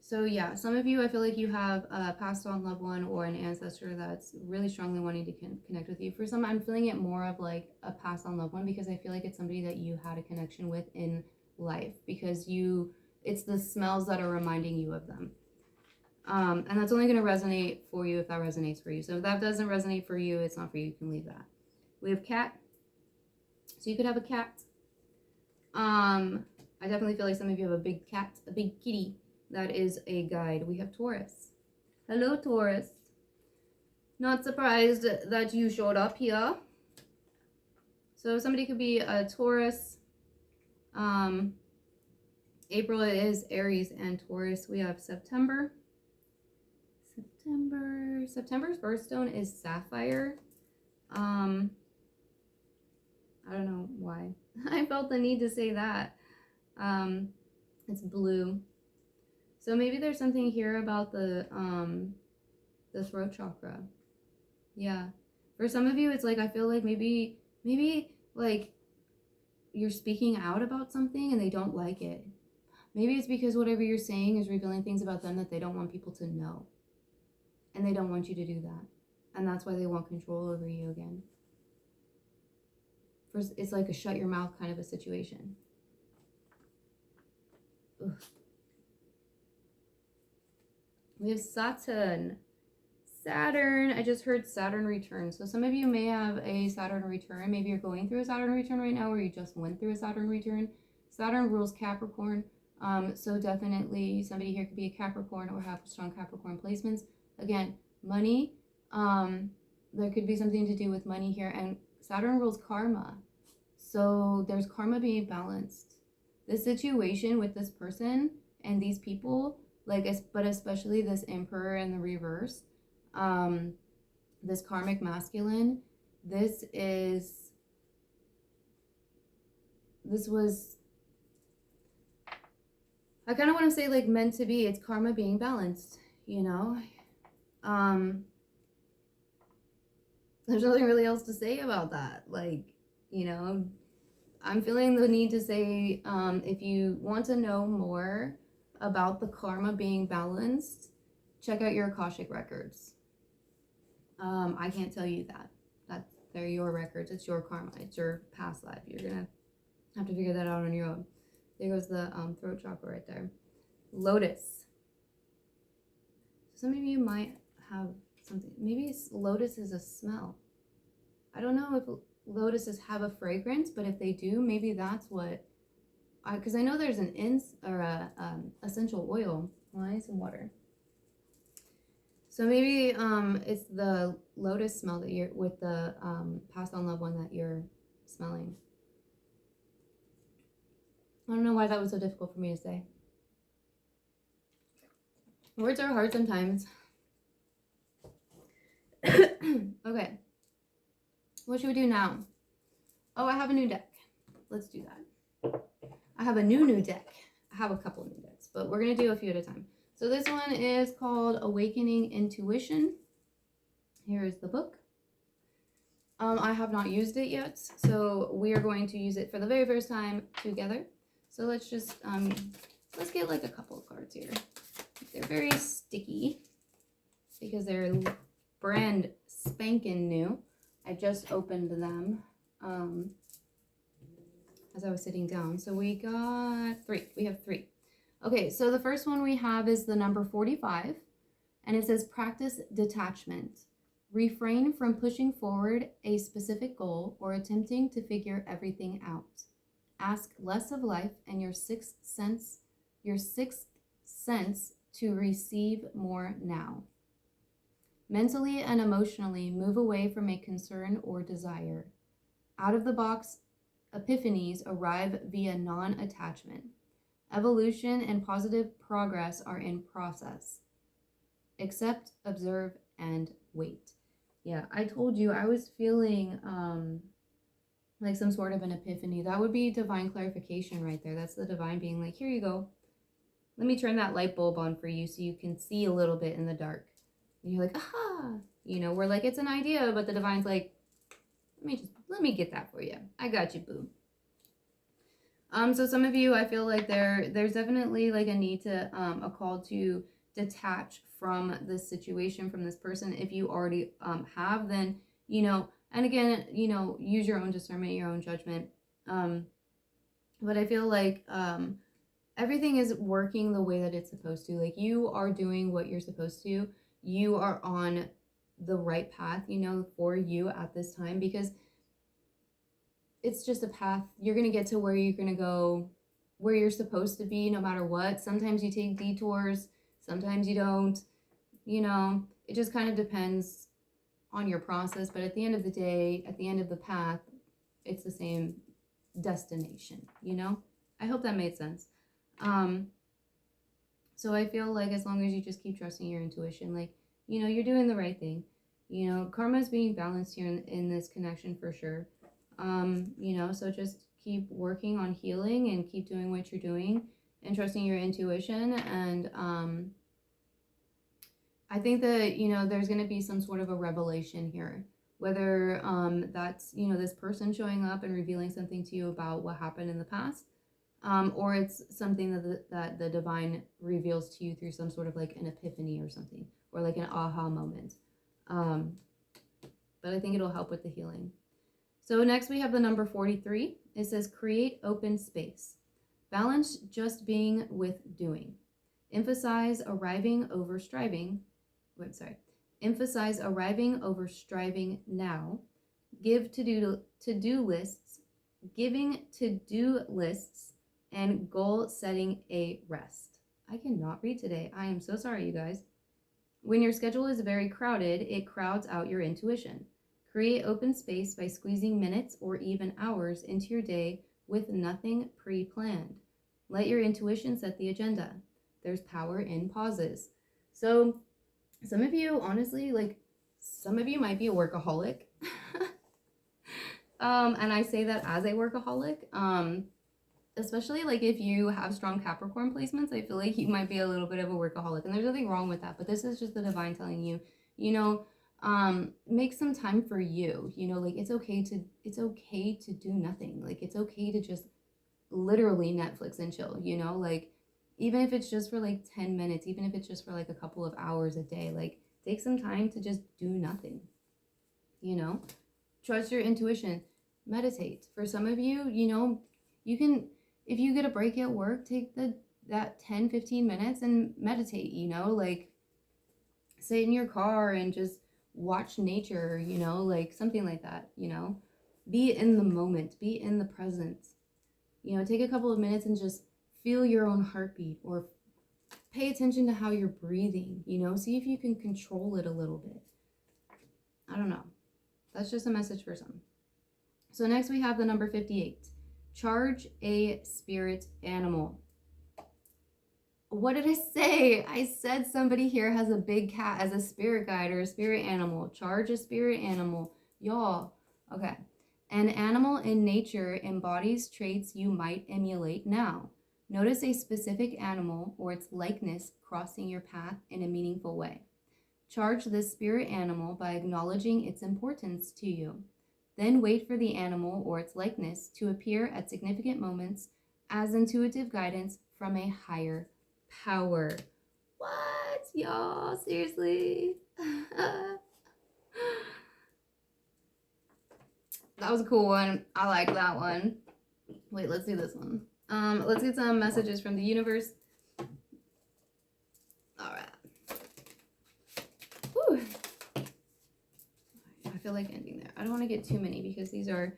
So yeah, some of you, I feel like you have a passed on loved one or an ancestor that's really strongly wanting to connect with you. For some, I'm feeling it more of like a passed on loved one, because I feel like it's somebody that you had a connection with in life, because it's the smells that are reminding you of them. And that's only going to resonate for you if that resonates for you. So if that doesn't resonate for you, it's not for you. You can leave that. We have cat. So you could have a cat. I definitely feel like some of you have a big cat, a big kitty. That is a guide. We have Taurus. Hello, Taurus. Not surprised that you showed up here. So somebody could be a Taurus. April is Aries and Taurus. We have September. September's birthstone is Sapphire. I don't know why. I felt the need to say that. It's blue. So maybe there's something here about the throat chakra. Yeah. For some of you, it's like, I feel like maybe like you're speaking out about something and they don't like it. Maybe it's because whatever you're saying is revealing things about them that they don't want people to know. And they don't want you to do that. And that's why they want control over you again. First, it's like a shut your mouth kind of a situation. Ugh. We have Saturn. I just heard Saturn return. So some of you may have a Saturn return. Maybe you're going through a Saturn return right now, or you just went through a Saturn return. Saturn rules Capricorn. So definitely somebody here could be a Capricorn or have strong Capricorn placements. Again, money. There could be something to do with money here. And Saturn rules karma. So there's karma being balanced. This situation with this person and these people, but especially this Emperor in the reverse, this karmic masculine, this was, I kind of want to say like meant to be. It's karma being balanced, you know. There's nothing really else to say about that. Like, you know, I'm feeling the need to say, if you want to know more about the karma being balanced, check out your Akashic records. I can't tell you that. They're your records. It's your karma. It's your past life. You're gonna have to figure that out on your own. There goes the throat chakra right there. Lotus. Some of you might have something. Maybe lotus is a smell. I don't know if lotuses have a fragrance, but if they do, maybe that's what. Because I know there's an essential oil. Well, I need some water. So maybe it's the lotus smell that you're with the passed on loved one that you're smelling. I don't know why that was so difficult for me to say. Words are hard sometimes. Okay. What should we do now? Oh, I have a new deck. Let's do that. I have a new deck. I have a couple new decks, but we're going to do a few at a time. So this one is called Awakening Intuition. Here is the book. I have not used it yet, so we are going to use it for the very first time together. So let's just, let's get like a couple of cards here. They're very sticky because they're brand spanking new. I just opened them as I was sitting down. So we got three. We have three. Okay, so the first one we have is the number 45, and it says practice detachment. Refrain from pushing forward a specific goal or attempting to figure everything out. Ask less of life and your sixth sense to receive more now. Mentally and emotionally move away from a concern or desire. Out of the box epiphanies arrive via non-attachment. Evolution and positive progress are in process. Accept, observe, and wait. Yeah, I told you I was feeling like some sort of an epiphany. That would be divine clarification right there. That's the divine being like, here you go. Let me turn that light bulb on for you so you can see a little bit in the dark. And you're like, aha. You know, we're like, it's an idea, but the divine's like, let me get that for you. I got you, boo. So some of you, I feel like there's definitely like a need to, a call to detach from this situation, from this person. If you already have, then, you know, and again, you know, use your own discernment, your own judgment. But I feel like everything is working the way that it's supposed to. Like you are doing what you're supposed to. You are on the right path, you know, for you at this time, because it's just a path. You're going to get to where you're going to go, where you're supposed to be, no matter what. Sometimes you take detours, sometimes you don't. You know, it just kind of depends on your process. But at the end of the day, at the end of the path, it's the same destination, you know? I hope that made sense. So I feel like as long as you just keep trusting your intuition, like, you know, you're doing the right thing. You know, karma is being balanced here in this connection for sure. You know, so just keep working on healing and keep doing what you're doing and trusting your intuition. And I think that, you know, there's going to be some sort of a revelation here, whether that's, you know, this person showing up and revealing something to you about what happened in the past, or it's something that the divine reveals to you through some sort of like an epiphany or something, or like an aha moment. But I think it'll help with the healing. So next we have the number 43. It says create open space. Balance just being with doing. Emphasize arriving over striving. Emphasize arriving over striving now. Give to-do lists. Giving to-do lists and goal setting a rest. I cannot read today. I am so sorry, you guys. When your schedule is very crowded, it crowds out your intuition. Create open space by squeezing minutes or even hours into your day with nothing pre-planned. Let your intuition set the agenda. There's power in pauses. So some of you, honestly, like some of you might be a workaholic. And I say that as a workaholic. Especially like if you have strong Capricorn placements, I feel like you might be a little bit of a workaholic, and there's nothing wrong with that, but this is just the divine telling you, you know, make some time for you. You know, like it's okay to do nothing. Like it's okay to just literally Netflix and chill, you know, like even if it's just for like 10 minutes, even if it's just for like a couple of hours a day, like take some time to just do nothing, you know. Trust your intuition. Meditate. For some of you, you know, you can, if you get a break at work, take that 10-15 minutes and meditate, you know, like sit in your car and just watch nature, you know, like something like that, you know. Be in the moment, be in the present. You know, take a couple of minutes and just feel your own heartbeat, or pay attention to how you're breathing, you know, see if you can control it a little bit. I don't know. That's just a message for some. So next we have the number 58. Charge a spirit animal. What did I say? I said somebody here has a big cat as a spirit guide or a spirit animal. Charge a spirit animal. Y'all. Okay. An animal in nature embodies traits you might emulate now. Notice a specific animal or its likeness crossing your path in a meaningful way. Charge this spirit animal by acknowledging its importance to you. Then wait for the animal or its likeness to appear at significant moments as intuitive guidance from a higher power. What, y'all? Seriously? That was a cool one. I like that one. Wait, let's do this one. Let's get some messages from the universe. All right. Whew. I feel like ending there. I don't want to get too many because these are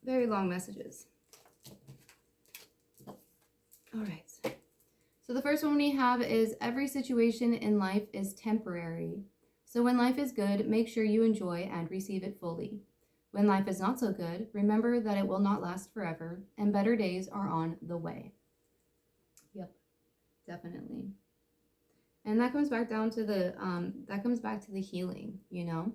very long messages. All right. So the first one we have is every situation in life is temporary. So when life is good, make sure you enjoy and receive it fully. When life is not so good, remember that it will not last forever and better days are on the way. Yep, definitely. And that comes back down to the healing, you know.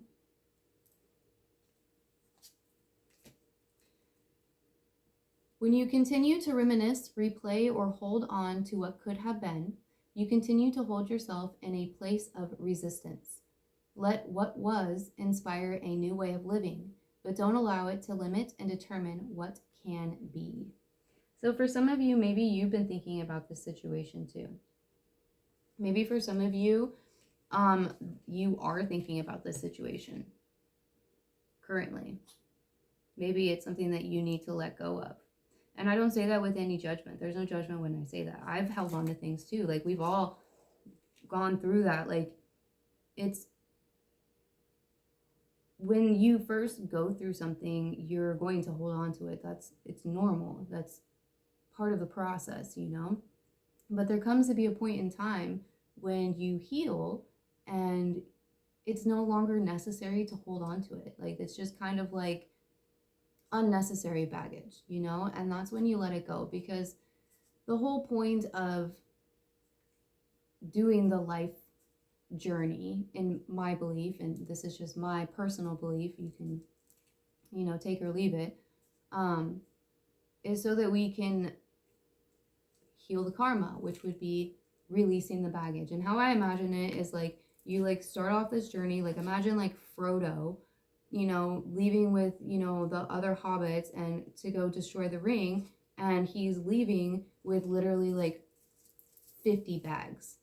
When you continue to reminisce, replay, or hold on to what could have been, you continue to hold yourself in a place of resistance. Let what was inspire a new way of living, but don't allow it to limit and determine what can be. So for some of you, maybe you've been thinking about this situation too. Maybe for some of you, you are thinking about this situation currently. Maybe it's something that you need to let go of. And I don't say that with any judgment. There's no judgment when I say that. I've held on to things too. Like we've all gone through that. Like it's when you first go through something, you're going to hold on to it. It's normal. That's part of the process, you know? But there comes to be a point in time when you heal and it's no longer necessary to hold on to it. Like, it's just kind of like unnecessary baggage, you know? And that's when you let it go, because the whole point of doing the life journey, in my belief, and this is just my personal belief, you can, you know, take or leave it, is so that we can heal the karma, which would be releasing the baggage. And how I imagine it is like, you like start off this journey, like imagine like Frodo, you know, leaving with, you know, the other hobbits and to go destroy the ring, and he's leaving with literally like 50 bags.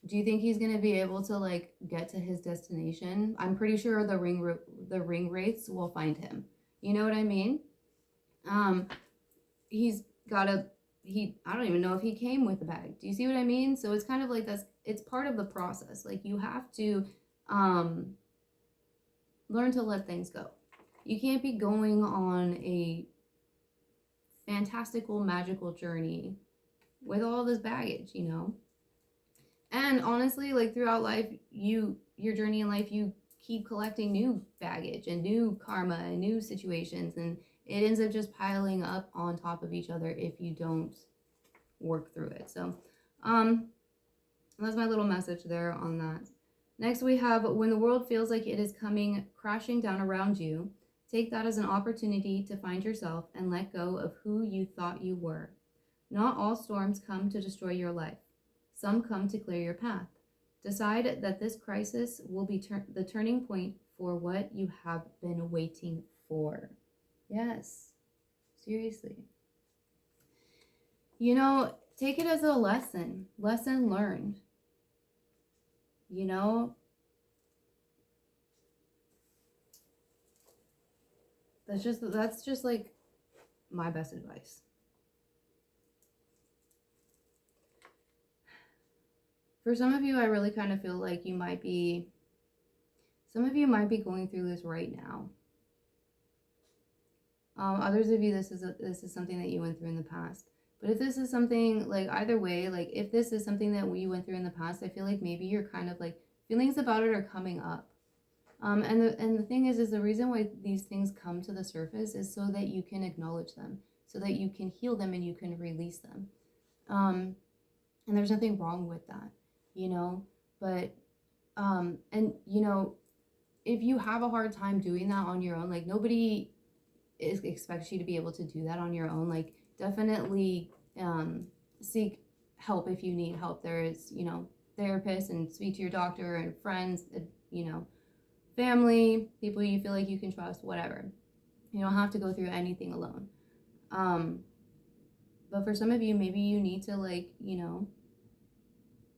Do you think he's gonna be able to like get to his destination? I'm pretty sure the ring wraiths will find him. You know what I mean? He's got a I don't even know if he came with the bag. Do you see what I mean? So it's kind of like it's part of the process. Like, you have to learn to let things go. You can't be going on a fantastical, magical journey with all this baggage, you know? And honestly, like throughout life, your journey in life, you keep collecting new baggage and new karma and new situations, and it ends up just piling up on top of each other if you don't work through it. So that's my little message there on that. Next we have, when the world feels like it is coming crashing down around you, take that as an opportunity to find yourself and let go of who you thought you were. Not all storms come to destroy your life. Some come to clear your path. Decide that this crisis will be the turning point for what you have been waiting for. Yes, seriously. You know, take it as a lesson learned. You know, that's just like my best advice. For some of you, I really kind of feel like some of you might be going through this right now. Others of you, this is something that you went through in the past. But if this is something, like, either way, like if this is something that we went through in the past, I feel like maybe you're kind of like, feelings about it are coming up. And the thing is the reason why these things come to the surface is so that you can acknowledge them, so that you can heal them and you can release them. And there's nothing wrong with that, you know, but, and you know, if you have a hard time doing that on your own, like nobody expects you to be able to do that on your own. Like, definitely seek help if you need help. There is, you know, therapists, and speak to your doctor and friends, you know, family, people you feel like you can trust, whatever. You don't have to go through anything alone. But for some of you, maybe you need to, like, you know,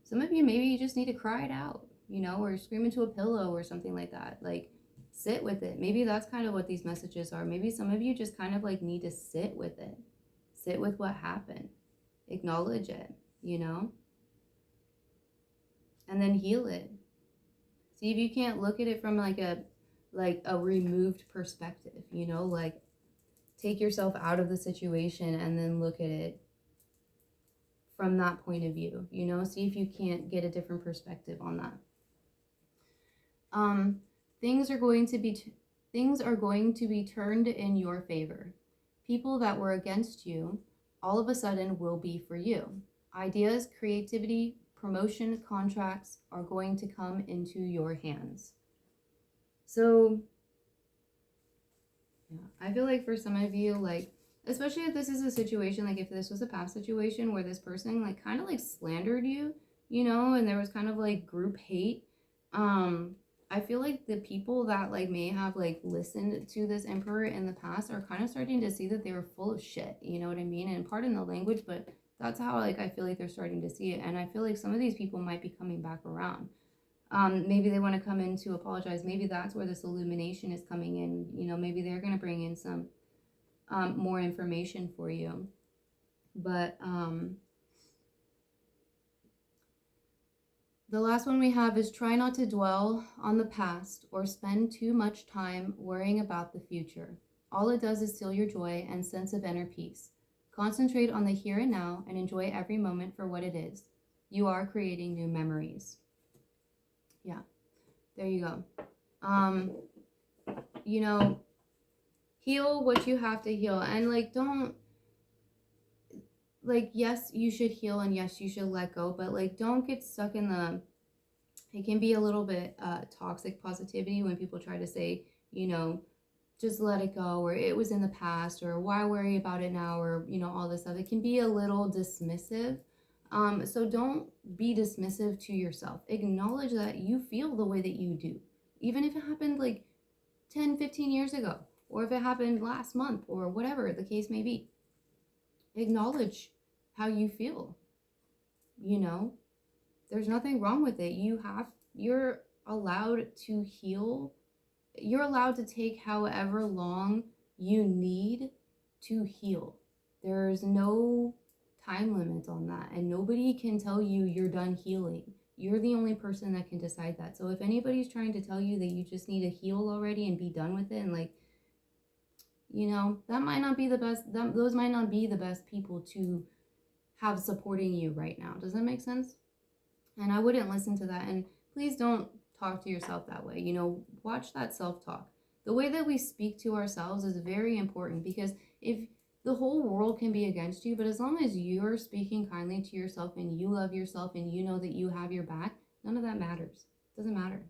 some of you, maybe you just need to cry it out, you know, or scream into a pillow or something like that. Like, sit with it. Maybe that's kind of what these messages are. Maybe some of you just kind of like need to sit with it. Sit with what happened. Acknowledge it, you know? And then heal it. See if you can't look at it from like a removed perspective, you know, like take yourself out of the situation and then look at it from that point of view, you know? See if you can't get a different perspective on that. Things are going to be turned in your favor. People that were against you all of a sudden will be for you. Ideas, creativity, promotion, contracts are going to come into your hands. So yeah, I feel like for some of you, like, especially if this is a situation, like if this was a past situation where this person like kind of like slandered you, you know, and there was kind of like group hate, I feel like the people that like may have like listened to this emperor in the past are kind of starting to see that they were full of shit, you know what I mean? And pardon the language, but that's how like I feel like they're starting to see it. And I feel like some of these people might be coming back around. Maybe they want to come in to apologize. Maybe that's where this illumination is coming in. You know, maybe they're going to bring in some more information for you. But The last one we have is try not to dwell on the past or spend too much time worrying about the future. All it does is steal your joy and sense of inner peace. Concentrate on the here and now and enjoy every moment for what it is. You are creating new memories. Yeah, there you go. You know, heal what you have to heal. And like, don't, like, yes, you should heal and yes, you should let go, but like, don't get stuck in the, it can be a little bit toxic positivity when people try to say, you know, just let it go, or it was in the past, or why worry about it now, or, you know, all this stuff. It can be a little dismissive. So don't be dismissive to yourself. Acknowledge that you feel the way that you do, even if it happened like 10, 15 years ago, or if it happened last month, or whatever the case may be. Acknowledge how you feel. You know, there's nothing wrong with it. You're allowed to heal. You're allowed to take however long you need to heal. There's no time limit on that, and nobody can tell you you're done healing. You're the only person that can decide that. So if anybody's trying to tell you that you just need to heal already and be done with it, and like, you know, that might not be the best, those might not be the best people to have supporting you right now. Does that make sense? And I wouldn't listen to that. And please don't talk to yourself that way. You know, watch that self-talk. The way that we speak to ourselves is very important, because if the whole world can be against you, but as long as you're speaking kindly to yourself and you love yourself and you know that you have your back, none of that matters. It doesn't matter.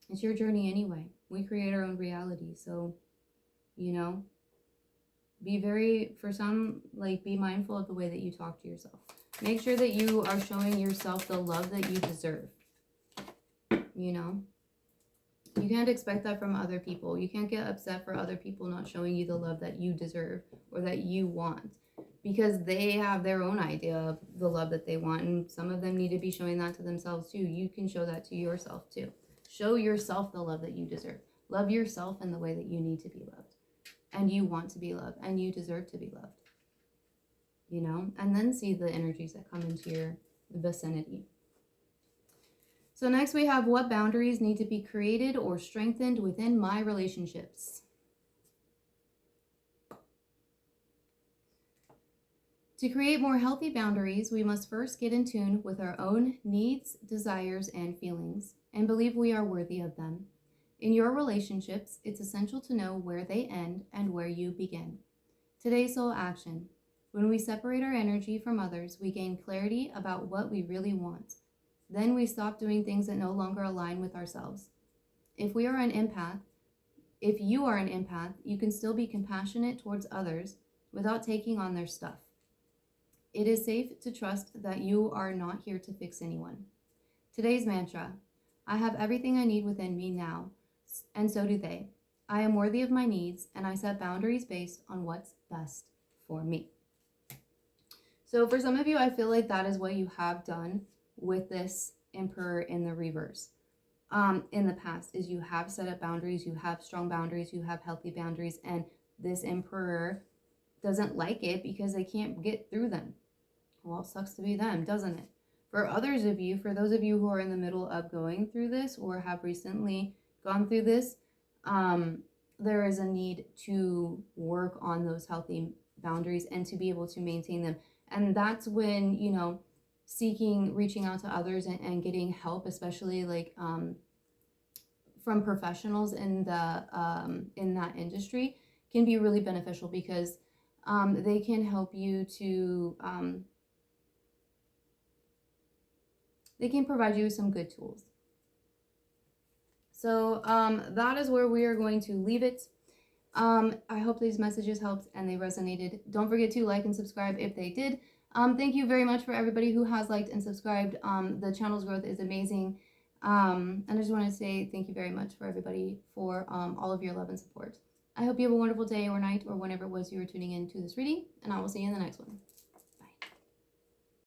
It's your journey anyway. We create our own reality. So, you know, be mindful of the way that you talk to yourself. Make sure that you are showing yourself the love that you deserve. You know, you can't expect that from other people. You can't get upset for other people not showing you the love that you deserve or that you want, because they have their own idea of the love that they want, and some of them need to be showing that to themselves too. You can show that to yourself too. Show yourself the love that you deserve. Love yourself in the way that you need to be loved, and you want to be loved, and you deserve to be loved. You know, and then see the energies that come into your vicinity. So next we have, what boundaries need to be created or strengthened within my relationships? To create more healthy boundaries, we must first get in tune with our own needs, desires, and feelings, and believe we are worthy of them. In your relationships, it's essential to know where they end and where you begin. Today's soul action. When we separate our energy from others, we gain clarity about what we really want. Then we stop doing things that no longer align with ourselves. If you are an empath, you can still be compassionate towards others without taking on their stuff. It is safe to trust that you are not here to fix anyone. Today's mantra. I have everything I need within me now, and so do they. I am worthy of my needs, and I set boundaries based on what's best for me. So for some of you, I feel like that is what you have done with this Emperor in the reverse. In the past, is you have set up boundaries, you have strong boundaries, you have healthy boundaries, and this Emperor doesn't like it because they can't get through them. Well, it sucks to be them, doesn't it? For others of you, for those of you who are in the middle of going through this or have recently gone through this, there is a need to work on those healthy boundaries and to be able to maintain them. And that's when, you know, reaching out to others and getting help, especially like from professionals in that industry, can be really beneficial, because they can help you to they can provide you with some good tools. So that is where we are going to leave it. I hope these messages helped and they resonated. Don't forget to like and subscribe if they did. Thank you very much for everybody who has liked and subscribed. The channel's growth is amazing. And I just want to say thank you very much for everybody for all of your love and support. I hope you have a wonderful day or night or whenever it was you were tuning in to this reading, and I will see you in the next one.